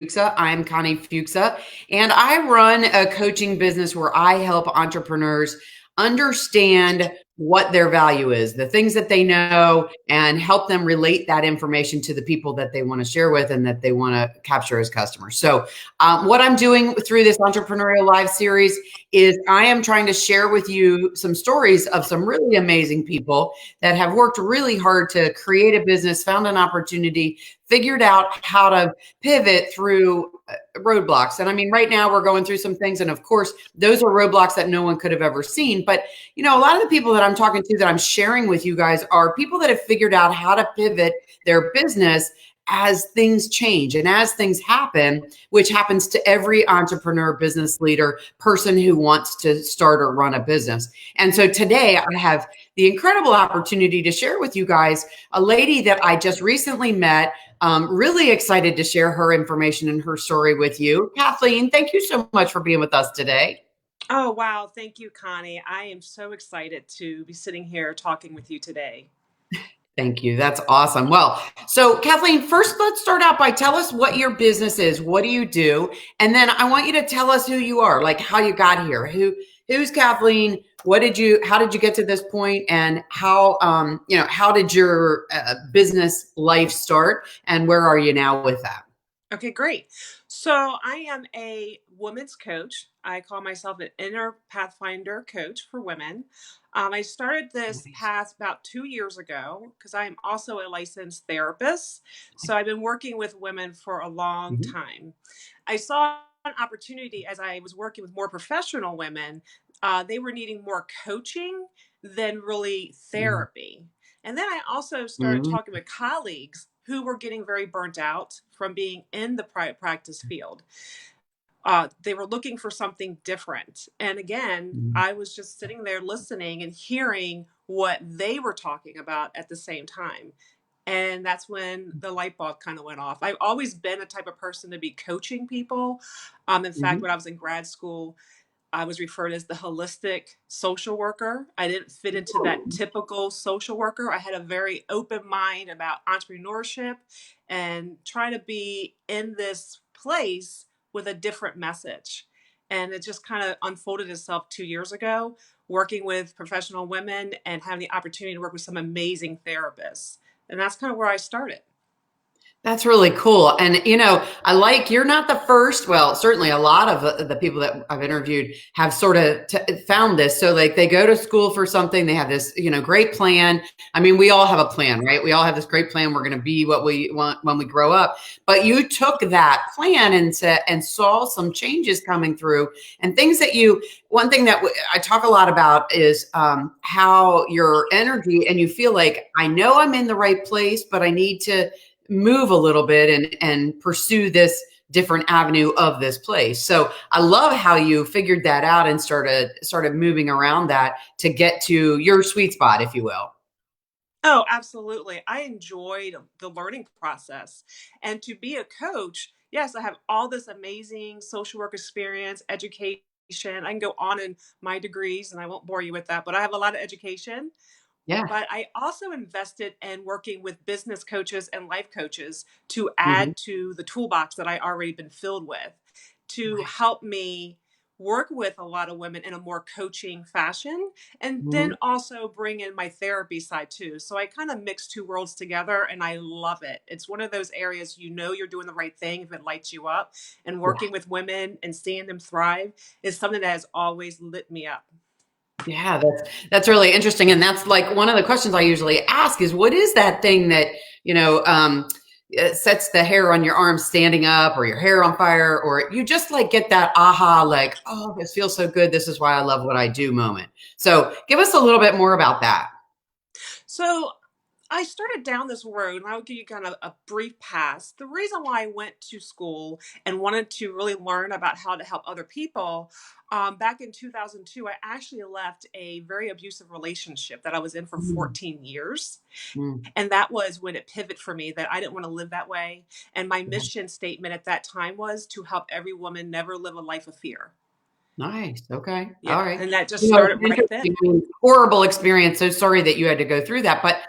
Fuksa. I'm Connie Fuksa, and I run a coaching business where I help entrepreneurs understand what their value is, the things that they know, and help them relate that information to the people that they want to share with and that they want to capture as customers. So, what I'm doing through this Entrepreneurial Live series is I am trying to share with you some stories of some really amazing people that have worked really hard to create a business, found an opportunity, figured out how to pivot through roadblocks. And I mean, right now we're going through some things. And of course, those are roadblocks that no one could have ever seen. But, a lot of the people that I'm talking to that I'm sharing with you guys are people that have figured out how to pivot their business as things change and as things happen, which happens to every entrepreneur, business leader, person who wants to start or run a business. And so today I have the incredible opportunity to share with you guys a lady that I just recently met. Really excited to share her information and her story with you. Kathleen, thank you so much for being with us today. Oh, wow. Thank you, Connie. I am so excited to be sitting here talking with you today. Thank you. That's awesome. Well, so Kathleen, first let's start out by tell us what your business is. What do you do? And then I want you to tell us who you are, like how you got here. Who's Kathleen? How did you get to this point, and how did your business life start, and where are you now with that? Okay, great. So I am a women's coach. I call myself an inner pathfinder coach for women. I started this Nice. path about 2 years ago because I am also a licensed therapist. So I've been working with women for a long Mhm. time. I saw an opportunity as I was working with more professional women. They were needing more coaching than really therapy. And then I also started Mhm. talking with colleagues who were getting very burnt out from being in the private practice field. They were looking for something different. And again, Mhm. I was just sitting there listening and hearing what they were talking about at the same time. And that's when the light bulb kind of went off. I've always been a type of person to be coaching people. In fact, Mhm. when I was in grad school, I was referred as the holistic social worker. I didn't fit into that typical social worker. I had a very open mind about entrepreneurship and trying to be in this place with a different message. And it just kind of unfolded itself 2 years ago, working with professional women and having the opportunity to work with some amazing therapists. And that's kind of where I started. That's really cool. And, I like you're not the first. Well, certainly a lot of the people that I've interviewed have sort of found this. So, like, they go to school for something, they have this, great plan. I mean, we all have a plan, right? We all have this great plan. We're going to be what we want when we grow up. But you took that plan and saw some changes coming through and things that one thing that I talk a lot about is how your energy and you feel like, I know I'm in the right place, but I need to move a little bit and pursue this different avenue of this place. So I love how you figured that out and started moving around that to get to your sweet spot, if you will. Oh, absolutely. I enjoyed the learning process. And to be a coach, yes, I have all this amazing social work experience, education. I can go on in my degrees, and I won't bore you with that, but I have a lot of education. Yeah. But I also invested in working with business coaches and life coaches to Mhm. add to the toolbox that I already been filled with to Right. help me work with a lot of women in a more coaching fashion and then Mhm. also bring in my therapy side too. So I kind of mix two worlds together and I love it. It's one of those areas you're doing the right thing if it lights you up, and Yeah. working with women and seeing them thrive is something that has always lit me up. Yeah, that's really interesting. And that's like one of the questions I usually ask is what is that thing that, you know, um, sets the hair on your arm standing up or your hair on fire, or you just like get that aha, like, oh, this feels so good. This is why I love what I do moment. So give us a little bit more about that. So I started down this road, and I'll give you kind of a brief pass. The reason why I went to school and wanted to really learn about how to help other people, back in 2002, I actually left a very abusive relationship that I was in for Mm, 14 years. mm, And that was when it pivoted for me that I didn't want to live that way. And my yeah, mission statement at that time was to help every woman never live a life of fear. Nice. Okay. All Yeah, right. and that just You know, started it's right then. interesting. I mean, horrible experience. So sorry that you had to go through that. But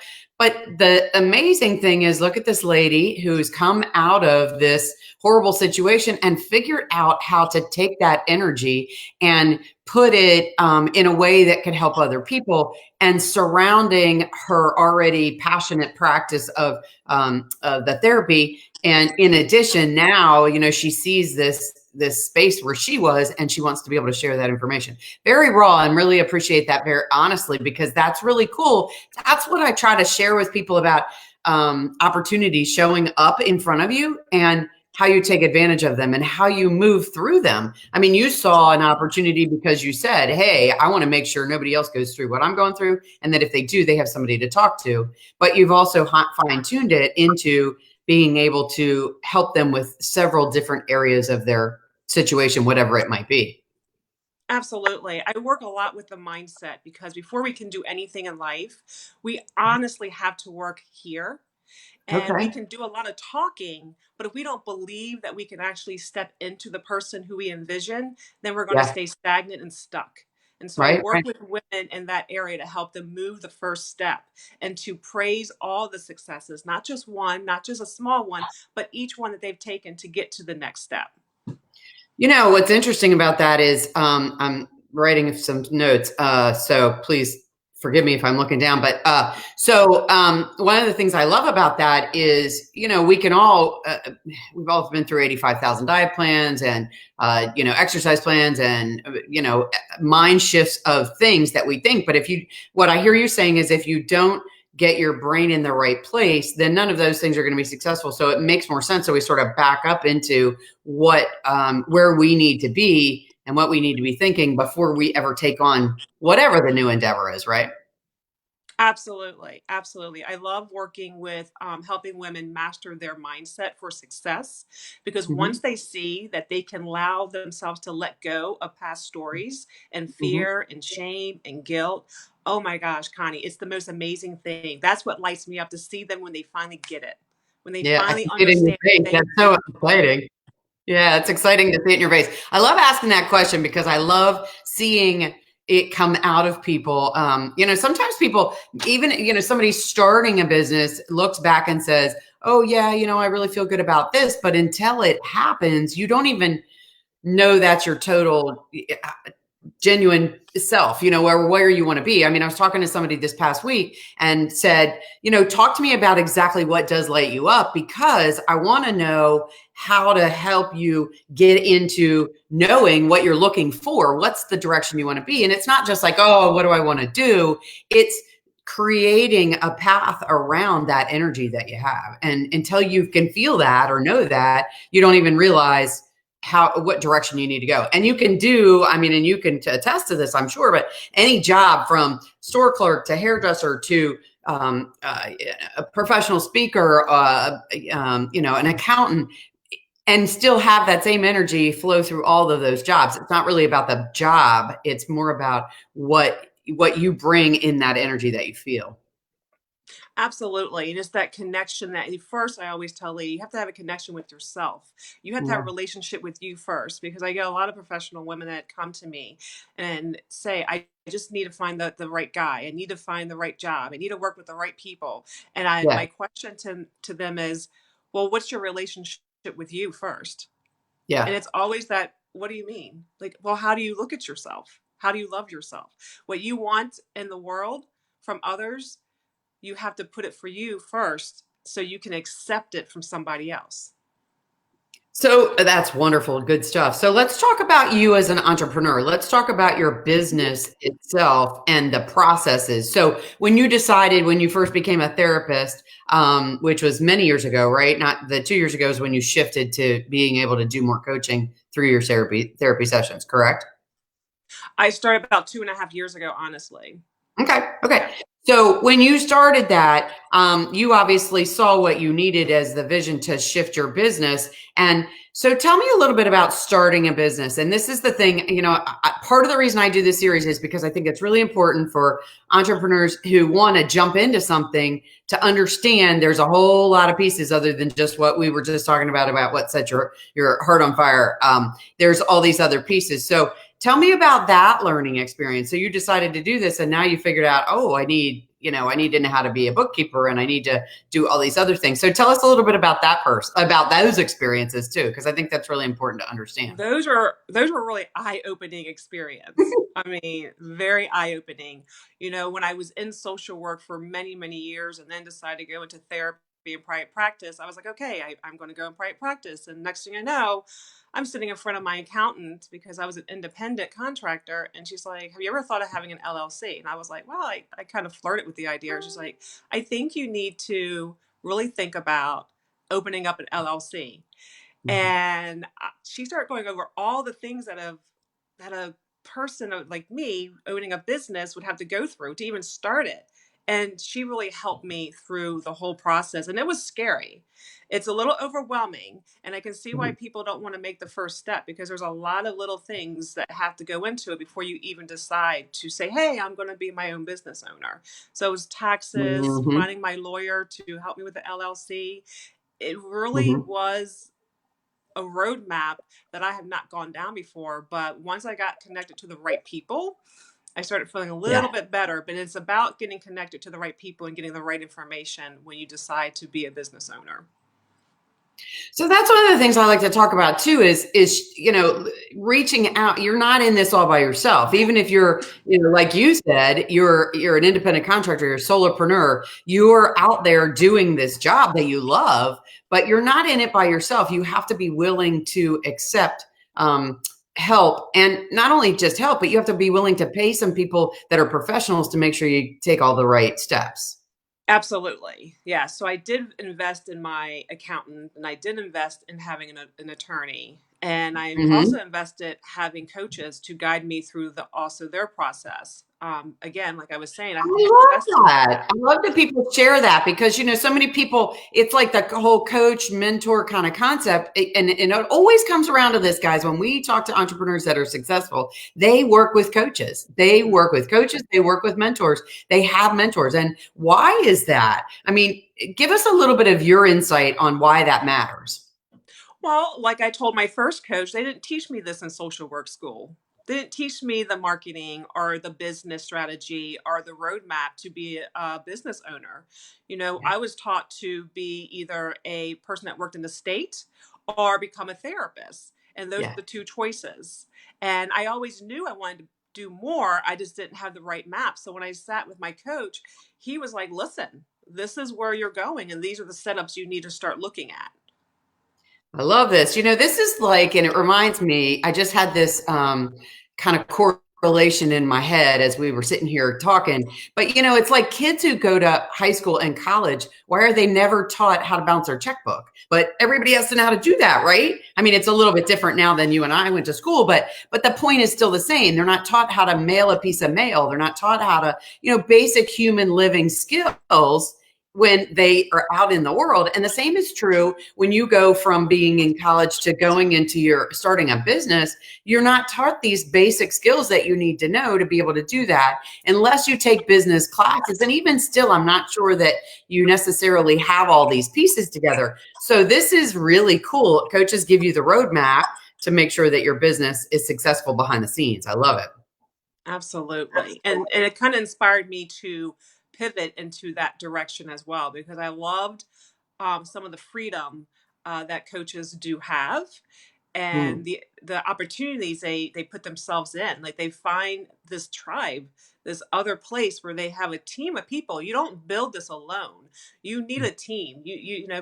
the amazing thing is, look at this lady who's come out of this horrible situation and figured out how to take that energy and put it in a way that could help other people. And surrounding her already passionate practice of the therapy, and in addition, now she sees this space where she was, and she wants to be able to share that information. Very raw, and really appreciate that, very honestly, because that's really cool. That's what I try to share with people about opportunities showing up in front of you, and how you take advantage of them and how you move through them. I mean, you saw an opportunity because you said, hey, I want to make sure nobody else goes through what I'm going through, and that if they do, they have somebody to talk to. But you've also fine-tuned it into being able to help them with several different areas of their situation, whatever it might be. Absolutely. I work a lot with the mindset because before we can do anything in life, we honestly have to work here. And we Okay. can do a lot of talking, but if we don't believe that we can actually step into the person who we envision, then we're going to Yeah. stay stagnant and stuck. And so I Right. work Right. with women in that area to help them move the first step and to praise all the successes, not just one, not just a small one, but each one that they've taken to get to the next step. What's interesting about that is I'm writing some notes, so please forgive me if I'm looking down. But one of the things I love about that is, we can all we've all been through 85,000 diet plans and exercise plans and mind shifts of things that we think. But what I hear you saying is, if you don't get your brain in the right place, then none of those things are going to be successful. So it makes more sense. So we sort of back up into where we need to be and what we need to be thinking before we ever take on whatever the new endeavor is, right? Absolutely. Absolutely. I love working with helping women master their mindset for success because once Mm-hmm. they see that they can allow themselves to let go of past stories and Mm-hmm. fear and shame and guilt, oh my gosh, Connie, it's the most amazing thing. That's what lights me up to see them when they finally get it, when they Yeah, I finally can see it in your understand face. that they That's so exciting. Yeah, it's exciting to see it in your face. I love asking that question because I love seeing it come out of people. Sometimes people, even, somebody starting a business looks back and says, oh, yeah, I really feel good about this. But until it happens, you don't even know that's your total genuine self, where you want to be. I mean, I was talking to somebody this past week and said, talk to me about exactly what does light you up, because I want to know how to help you get into knowing what you're looking for. What's the direction you want to be? And it's not just like, oh, what do I want to do? It's creating a path around that energy that you have. And until you can feel that or know that, you don't even realize what direction you need to go. And you can and you can attest to this, I'm sure, but any job from store clerk to hairdresser to a professional speaker, an accountant, and still have that same energy flow through all of those jobs. It's not really about the job. It's more about what you bring in that energy that you feel. Absolutely. And it's that connection that first I always tell Lee, you have to have a connection with yourself. You have to have a Yeah. relationship with you first, because I get a lot of professional women that come to me and say, I just need to find the right guy. I need to find the right job. I need to work with the right people. And Yeah. my question to them is, well, what's your relationship with you first? And Yeah. it's always that, what do you mean? Like, well, how do you look at yourself? How do you love yourself? What you want in the world from others, you have to put it for you first so you can accept it from somebody else. So that's wonderful. Good stuff. So let's talk about you as an entrepreneur. Let's talk about your business itself and the processes. So when you first became a therapist, which was many years ago, right? Not the 2 years ago is when you shifted to being able to do more coaching through your therapy sessions, correct? I started about 2.5 years ago, honestly. Okay. Okay. Yeah. So when you started that, you obviously saw what you needed as the vision to shift your business. And so tell me a little bit about starting a business. And this is the thing, part of the reason I do this series is because I think it's really important for entrepreneurs who want to jump into something to understand there's a whole lot of pieces other than just what we were just talking about what set your heart on fire. There's all these other pieces. So tell me about that learning experience. So you decided to do this, and now you figured out, oh, I need to know how to be a bookkeeper, and I need to do all these other things. So tell us a little bit about about those experiences too, because I think that's really important to understand. Those were really eye-opening experience. I mean, very eye-opening. When I was in social work for many, many years and then decided to go into therapy and private practice, I was like, okay, I'm going to go in private practice. And next thing I know, I'm sitting in front of my accountant because I was an independent contractor. And she's like, have you ever thought of having an LLC? And I was like, well, I kind of flirted with the idea. She's like, I think you need to really think about opening up an LLC. And she started going over all the things that a person like me owning a business would have to go through to even start it. And she really helped me through the whole process. And it was scary. It's a little overwhelming. And I can see why people don't want to make the first step, because there's a lot of little things that have to go into it before you even decide to say, hey, I'm going to be my own business owner. So it was taxes, Mm-hmm. finding my lawyer to help me with the LLC. It really Mm-hmm. was a roadmap that I have not gone down before. But once I got connected to the right people, I started feeling a Yeah. little bit better. But it's about getting connected to the right people and getting the right information when you decide to be a business owner. So that's one of the things I like to talk about too is reaching out. You're not in this all by yourself. Even if you're, like you said, you're an independent contractor, you're a solopreneur, you're out there doing this job that you love, but you're not in it by yourself. You have to be willing to accept help, and not only just help, but you have to be willing to pay some people that are professionals to make sure you take all the right steps. Absolutely. Yeah. So I did invest in my accountant, and I did invest in having an attorney. And I Mm-hmm. also invested having coaches to guide me through their process. Again, like I was saying, I I invested love in that. that. I love that people share that because, so many people, it's like the whole coach mentor kind of concept. And it always comes around to this, guys. When we talk to entrepreneurs that are successful, they work with coaches. They work with coaches. They work with mentors. They have mentors. And why is that? I mean, give us a little bit of your insight on why that matters. Well, like I told my first coach, they didn't teach me this in social work school. They didn't teach me the marketing or the business strategy or the roadmap to be a business owner. I was taught to be either a person that worked in the state or become a therapist. And those are Yeah. the two choices. And I always knew I wanted to do more. I just didn't have the right map. So when I sat with my coach, he was like, listen, this is where you're going. And these are the setups you need to start looking at. I love this. This is like, and it reminds me, I just had this kind of correlation in my head as we were sitting here talking. But, it's like kids who go to high school and college, why are they never taught how to balance their checkbook? But everybody has to know how to do that, right? I mean, it's a little bit different now than you and I went to school, but the point is still the same. They're not taught how to mail a piece of mail. They're not taught how to, basic human living skills when they are out in the world. And the same is true when you go from being in college to going into starting a business. You're not taught these basic skills that you need to know to be able to do that unless you take business classes. And even still, I'm not sure that you necessarily have all these pieces together. So this is really cool. Coaches give you the roadmap to make sure that your business is successful behind the scenes. I love it. Absolutely. And it kind of inspired me to pivot into that direction as well, because I loved some of the freedom that coaches do have, and Mm. the opportunities they put themselves in. Like, they find this tribe, this other place where they have a team of people. You don't build this alone. You need a team.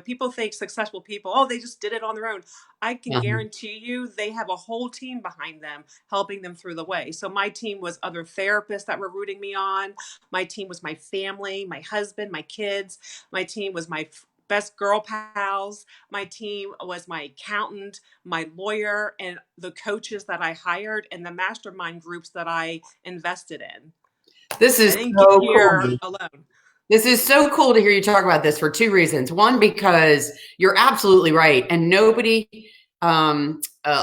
People think successful people, oh, they just did it on their own. I can Uh-huh. guarantee you they have a whole team behind them helping them through the way. So my team was other therapists that were rooting me on. My team was my family, my husband, my kids. My team was my best girl pals. My team was my accountant, my lawyer, and the coaches that I hired, and the mastermind groups that I invested in. This I is didn't get so here cool. alone. This is so cool to hear you talk about this for two reasons. One, because you're absolutely right. And nobody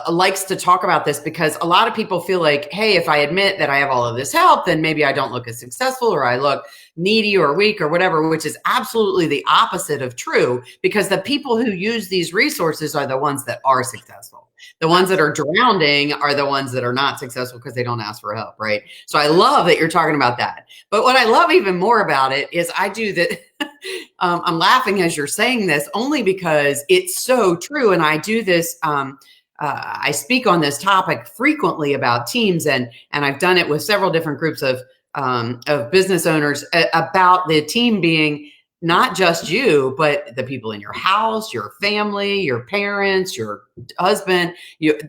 likes to talk about this because a lot of people feel like, hey, if I admit that I have all of this help, then maybe I don't look as successful, or I look needy or weak or whatever, which is absolutely the opposite of true, because the people who use these resources are the ones that are successful. The ones that are drowning are the ones that are not successful because they don't ask for help, right? So I love that you're talking about that. But what I love even more about it is I do that. I'm laughing as you're saying this only because it's so true. And I do this. I speak on this topic frequently about teams, and I've done it with several different groups of business owners about the team being not just you, but the people in your house, your family, your parents, your husband.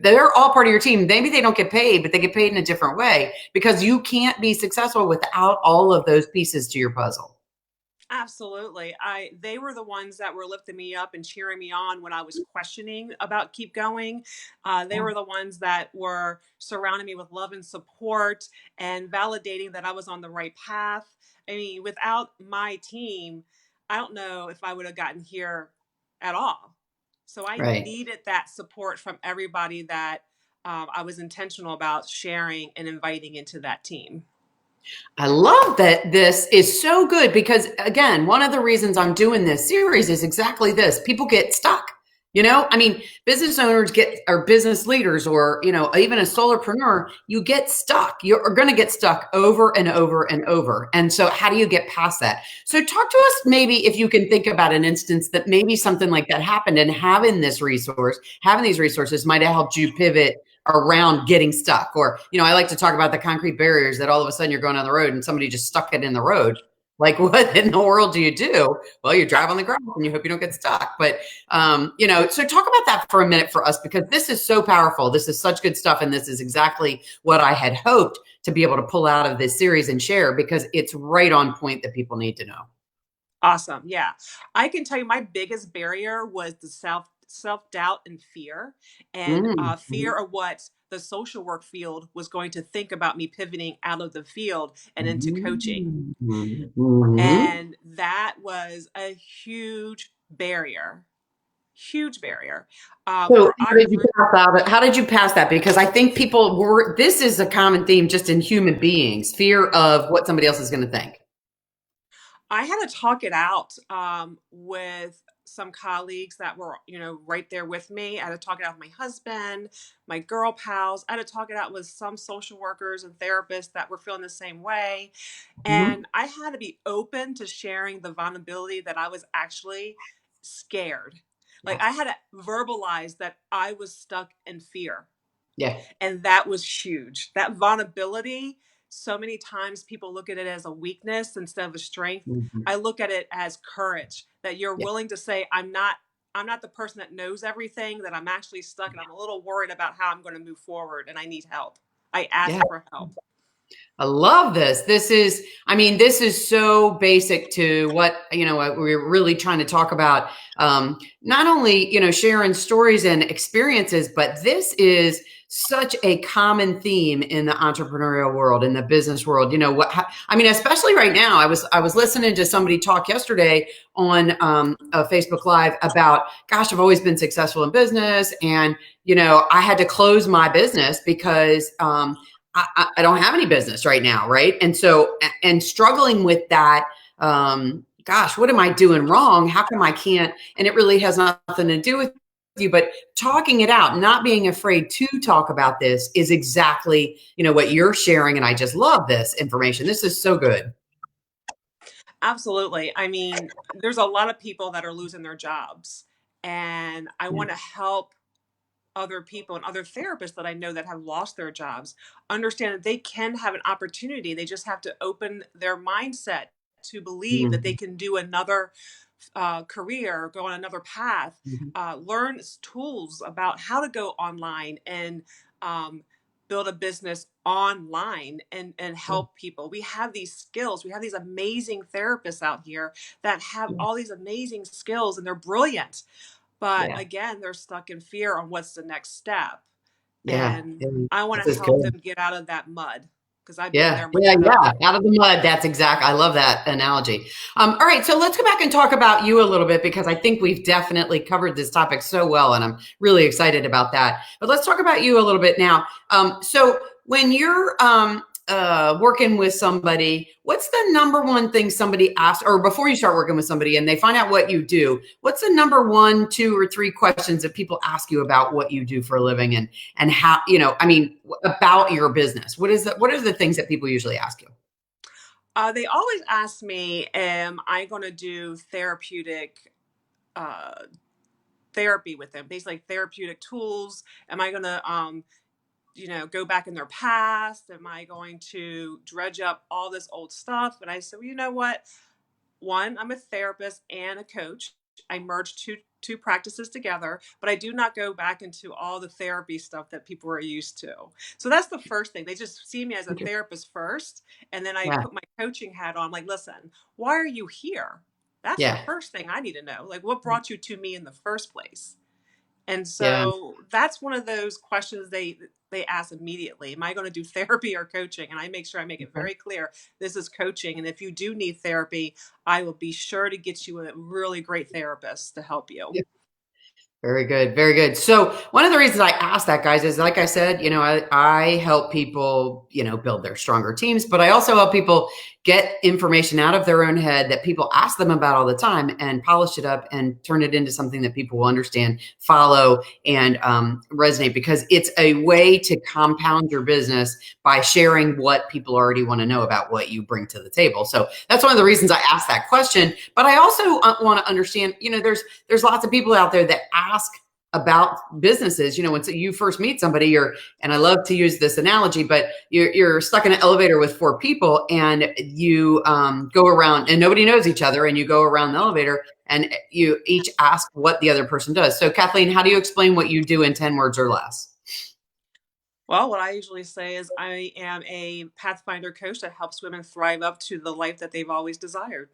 They're all part of your team. Maybe they don't get paid, but they get paid in a different way because you can't be successful without all of those pieces to your puzzle. Absolutely. They were the ones that were lifting me up and cheering me on when I was questioning about keep going. They were the ones that were surrounding me with love and support and validating that I was on the right path. I mean, without my team, I don't know if I would have gotten here at all. So I Right. needed that support from everybody that I was intentional about sharing and inviting into that team. I love that this is so good because, again, one of the reasons I'm doing this series is exactly this. People get stuck. I mean, business owners or business leaders, or, even a solopreneur, you get stuck. You're going to get stuck over and over and over. And so how do you get past that? So talk to us, maybe if you can think about an instance that maybe something like that happened, and having these resources might have helped you pivot around getting stuck. Or, I like to talk about the concrete barriers that all of a sudden you're going on the road and somebody just stuck it in the road. Like, what in the world do you do? Well, you drive on the grass and you hope you don't get stuck. But, so talk about that for a minute for us, because this is so powerful. This is such good stuff. And this is exactly what I had hoped to be able to pull out of this series and share, because it's right on point that people need to know. Awesome. Yeah. I can tell you my biggest barrier was the self-doubt and fear, and fear of what the social work field was going to think about me pivoting out of the field and into coaching. And that was a huge barrier. Huge barrier. So how did you pass that? Because I think this is a common theme just in human beings, fear of what somebody else is going to think. I had to talk it out with some colleagues that were, right there with me. I had to talk it out with my husband, my girl pals. I had to talk it out with some social workers and therapists that were feeling the same way. And I had to be open to sharing the vulnerability that I was actually scared. Like, I had to verbalize that I was stuck in fear. Yeah. And that was huge. That vulnerability, so many times people look at it as a weakness instead of a strength. I look at it as courage, that you're willing to say, I'm not the person that knows everything, that I'm actually stuck and I'm a little worried about how I'm going to move forward and I need help. I ask for help. I love this. This is so basic to what we're really trying to talk about. Not only, sharing stories and experiences, but this is such a common theme in the entrepreneurial world, in the business world. Especially right now. I was listening to somebody talk yesterday on a Facebook Live about, gosh, I've always been successful in business, and I had to close my business because I don't have any business right now. Right. And so, and struggling with that, gosh, what am I doing wrong? How come I can't? And it really has nothing to do with you, but talking it out, not being afraid to talk about this is exactly, what you're sharing. And I just love this information. This is so good. Absolutely. I mean, there's a lot of people that are losing their jobs, and I want to help other people and other therapists that I know that have lost their jobs understand that they can have an opportunity. They just have to open their mindset to believe that they can do another career, go on another path, learn tools about how to go online and build a business online and help people. We have these skills. We have these amazing therapists out here that have all these amazing skills, and they're brilliant. But again, they're stuck in fear on what's the next step. And I want to help them get out of that mud, because I've been there myself. Out of the mud. That's I love that analogy. All right. So let's go back and talk about you a little bit, because I think we've definitely covered this topic so well, and I'm really excited about that. But let's talk about you a little bit now. So when you're working with somebody, what's the number one thing somebody asks, or before you start working with somebody and they find out what you do, what's the number one, two, or three questions that people ask you about what you do for a living and how, about your business? What are the things that people usually ask you? They always ask me, am I going to do therapeutic uh, therapy with them? Basically, like therapeutic tools. Am I going to, go back in their past? Am I going to dredge up all this old stuff? And I said, well, you know what? One, I'm a therapist and a coach. I merged two practices together, but I do not go back into all the therapy stuff that people are used to. So that's the first thing. They just see me as a therapist first, and then I Yeah. put my coaching hat on. Like, listen, why are you here? That's the Yeah. first thing I need to know. Like, what brought you to me in the first place? And Yeah. so that's one of those questions they ask immediately. Am I going to do therapy or coaching? And I make sure I make it very clear this is coaching. And if you do need therapy, I will be sure to get you a really great therapist to help you. Very good. Very good. So one of the reasons I asked that, guys, is like I said, I help people, build their stronger teams, but I also help people get information out of their own head that people ask them about all the time and polish it up and turn it into something that people will understand, follow, and resonate, because it's a way to compound your business by sharing what people already want to know about what you bring to the table. So that's one of the reasons I asked that question. But I also want to understand, there's lots of people out there that ask about businesses. When you first meet somebody, and I love to use this analogy, but you're stuck in an elevator with four people, and you go around, and nobody knows each other, and you go around the elevator, and you each ask what the other person does. So, Kathleen, how do you explain what you do in 10 words or less? Well, what I usually say is I am a Pathfinder coach that helps women thrive up to the life that they've always desired.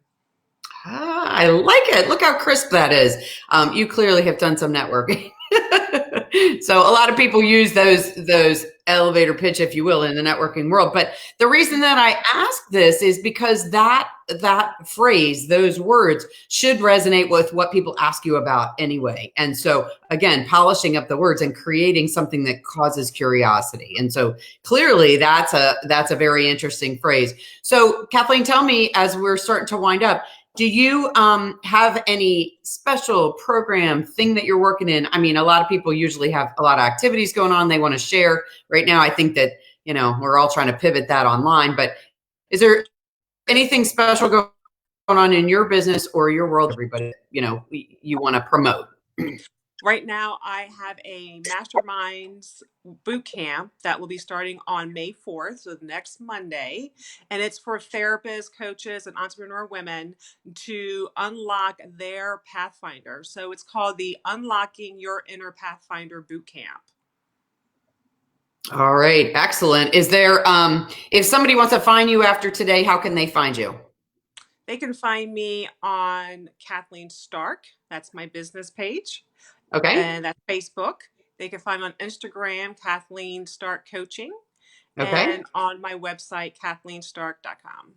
I like it. Look how crisp that is. You clearly have done some networking. So a lot of people use those elevator pitch, if you will, in the networking world. But the reason that I ask this is because that phrase, those words, should resonate with what people ask you about anyway. And so again, polishing up the words and creating something that causes curiosity. And so clearly that's a very interesting phrase. So Kathleen, tell me, as we're starting to wind up, do you have any special program thing that you're working in? I mean, a lot of people usually have a lot of activities going on they want to share. Right now, I think that, we're all trying to pivot that online. But is there anything special going on in your business or your world, everybody, you want to promote? Right now, I have a masterminds boot camp that will be starting on May 4th, so next Monday. And it's for therapists, coaches, and entrepreneur women to unlock their Pathfinder. So it's called the Unlocking Your Inner Pathfinder Boot Camp. All right. Excellent. Is there, if somebody wants to find you after today, how can they find you? They can find me on Kathleen Stark. That's my business page. Okay. And that's Facebook. They can find me on Instagram, Kathleen Stark Coaching, Okay. and on my website, kathleenstark.com.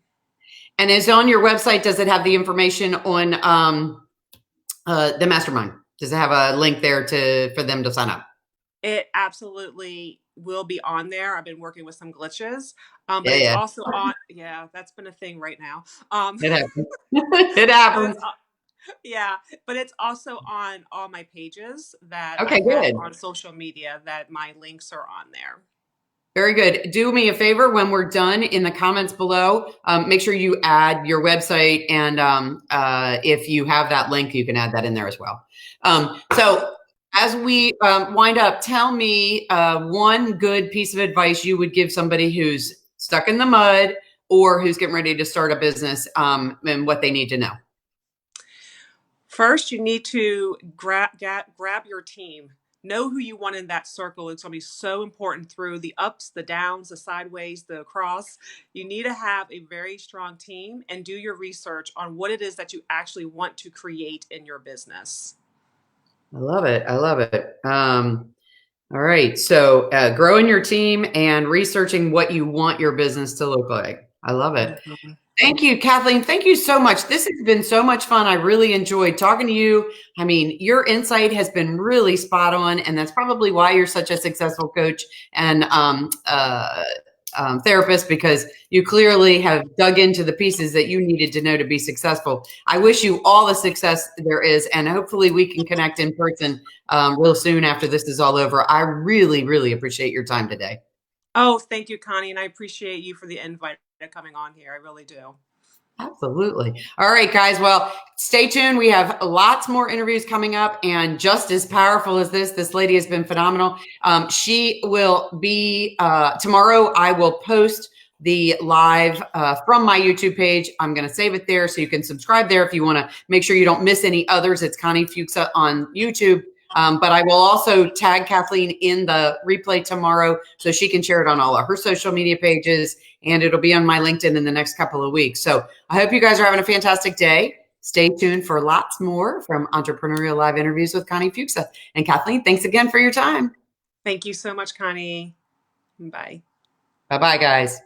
And is on your website, does it have the information on the mastermind? Does it have a link there for them to sign up? It absolutely will be on there. I've been working with some glitches, but it's also on. Yeah, that's been a thing right now. It happens. It happens. Yeah, but it's also on all my pages that Okay, I have good. on social media, that my links are on there. Very good. Do me a favor when we're done, in the comments below, make sure you add your website, and if you have that link, you can add that in there as well. So as we wind up, tell me one good piece of advice you would give somebody who's stuck in the mud or who's getting ready to start a business, and what they need to know. First, you need to grab your team. Know who you want in that circle. It's going to be so important through the ups, the downs, the sideways, the across. You need to have a very strong team and do your research on what it is that you actually want to create in your business. I love it. I love it. All right. So growing your team and researching what you want your business to look like. I love it. Mm-hmm. Thank you, Kathleen. Thank you so much. This has been so much fun. I really enjoyed talking to you. I mean, your insight has been really spot on, and that's probably why you're such a successful coach and therapist, because you clearly have dug into the pieces that you needed to know to be successful. I wish you all the success there is, and hopefully we can connect in person real soon after this is all over. I really, really appreciate your time today. Oh, thank you, Connie. And I appreciate you for the invite to coming on here. I really do. Absolutely. All right, guys. Well, stay tuned. We have lots more interviews coming up, and just as powerful as this lady has been phenomenal. She will be tomorrow. I will post the live from my YouTube page. I'm going to save it there so you can subscribe there if you want to make sure you don't miss any others. It's Connie Fuksa on YouTube. But I will also tag Kathleen in the replay tomorrow so she can share it on all of her social media pages, and it'll be on my LinkedIn in the next couple of weeks. So I hope you guys are having a fantastic day. Stay tuned for lots more from Entrepreneurial Live interviews with Connie Fuksa. And Kathleen, thanks again for your time. Thank you so much, Connie. Bye. Bye-bye, guys.